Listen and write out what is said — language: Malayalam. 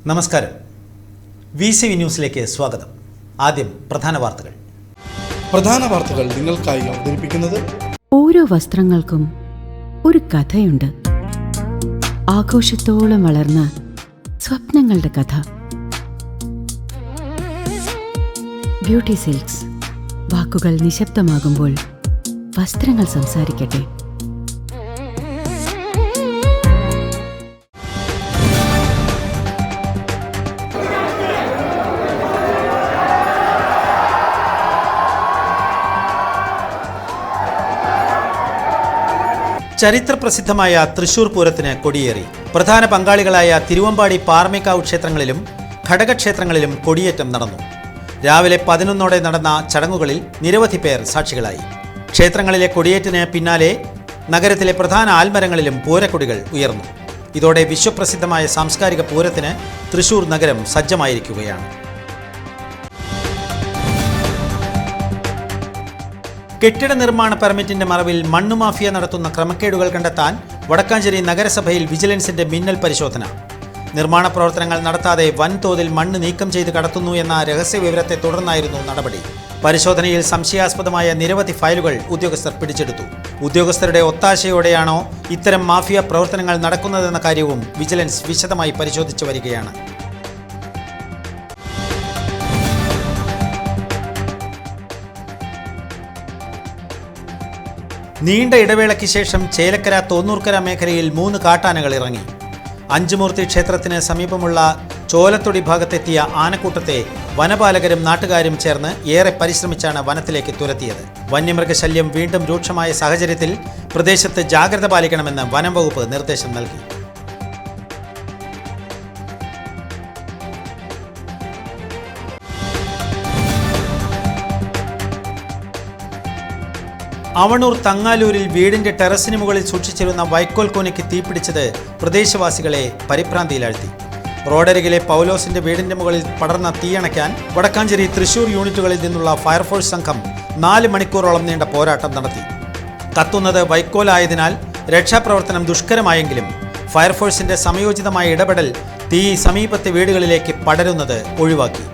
നമസ്കാരം. VCV ന്യൂസിലേക്ക് സ്വാഗതം. ആദ്യം പ്രധാന വാർത്തകൾ നിങ്ങൾക്കായി അവതരിപ്പിക്കുന്നത് ഓരോ വസ്ത്രങ്ങൾക്കും ഒരു കഥയുണ്ട്. ആഘോഷത്തോളം വളർന്ന സ്വപ്നങ്ങളുടെ കഥ. Beauty silks. വാക്കുകൾ നിശബ്ദമാകുമ്പോൾ വസ്ത്രങ്ങൾ സംസാരിക്കട്ടെ. ചരിത്രപ്രസിദ്ധമായ തൃശൂർ പൂരത്തിന് കൊടിയേറി. പ്രധാന പങ്കാളികളായ തിരുവമ്പാടി പാറമേക്കാവ് ക്ഷേത്രങ്ങളിലും ഘടകക്ഷേത്രങ്ങളിലും കൊടിയേറ്റം നടന്നു. രാവിലെ 11 നടന്ന ചടങ്ങുകളിൽ നിരവധി പേർ സാക്ഷികളായി. ക്ഷേത്രങ്ങളിലെ കൊടിയേറ്റിന് പിന്നാലെ നഗരത്തിലെ പ്രധാന ആൽമരങ്ങളിലും പൂരക്കൊടികൾ ഉയർന്നു. ഇതോടെ വിശ്വപ്രസിദ്ധമായ സാംസ്കാരിക പൂരത്തിന് തൃശൂർ നഗരം സജ്ജമായിരിക്കുകയാണ്. കെട്ടിട നിർമ്മാണ പെർമിറ്റിന്റെ മറവിൽ മണ്ണ് മാഫിയ നടത്തുന്ന ക്രമക്കേടുകൾ കണ്ടെത്താൻ വടക്കാഞ്ചേരി നഗരസഭയിൽ വിജിലൻസിന്റെ മിന്നൽ പരിശോധന. നിർമ്മാണ പ്രവർത്തനങ്ങൾ നടത്താതെ വൻതോതിൽ മണ്ണ് നീക്കം ചെയ്ത് കടത്തുന്നു എന്ന രഹസ്യ വിവരത്തെ തുടർന്നായിരുന്നു നടപടി. പരിശോധനയിൽ സംശയാസ്പദമായ നിരവധി ഫയലുകൾ ഉദ്യോഗസ്ഥർ പിടിച്ചെടുത്തു. ഉദ്യോഗസ്ഥരുടെ ഒത്താശയോടെയാണോ ഇത്തരം മാഫിയ പ്രവർത്തനങ്ങൾ നടക്കുന്നതെന്ന കാര്യവും വിജിലൻസ് വിശദമായി പരിശോധിച്ചു വരികയാണ്. നീണ്ട ഇടവേളയ്ക്ക് ശേഷം ചേലക്കര തോന്നൂർക്കര മേഖലയിൽ 3 കാട്ടാനകൾ ഇറങ്ങി. അഞ്ചുമൂർത്തി ക്ഷേത്രത്തിന് സമീപമുള്ള ചോലത്തൊടി ഭാഗത്തെത്തിയ ആനക്കൂട്ടത്തെ വനപാലകരും നാട്ടുകാരും ചേർന്ന് ഏറെ പരിശ്രമിച്ചാണ് വനത്തിലേക്ക് തുരത്തിയത്. വന്യമൃഗശല്യം വീണ്ടും രൂക്ഷമായ സാഹചര്യത്തിൽ പ്രദേശത്ത് ജാഗ്രത പാലിക്കണമെന്ന് വനം വകുപ്പ് നിർദ്ദേശം നൽകി. അവണൂർ തങ്ങാലൂരിൽ വീടിന്റെ ടെറസിന് മുകളിൽ സൂക്ഷിച്ചിരുന്ന വൈക്കോൽ കൂനയ്ക്ക് തീപിടിച്ചത് പ്രദേശവാസികളെ പരിഭ്രാന്തിയിലാഴ്ത്തി. റോഡരികിലെ പൗലോസിന്റെ വീടിന്റെ മുകളിൽ പടർന്ന തീയണയ്ക്കാൻ വടക്കാഞ്ചേരി തൃശൂർ യൂണിറ്റുകളിൽ നിന്നുള്ള ഫയർഫോഴ്സ് സംഘം 4 മണിക്കൂറോളം നീണ്ട പോരാട്ടം നടത്തി. കത്തുന്നത് വൈക്കോലായതിനാൽ രക്ഷാപ്രവർത്തനം ദുഷ്കരമായെങ്കിലും ഫയർഫോഴ്സിന്റെ സമയോചിതമായ ഇടപെടൽ തീ സമീപത്തെ വീടുകളിലേക്ക് പടരുന്നത് ഒഴിവാക്കി.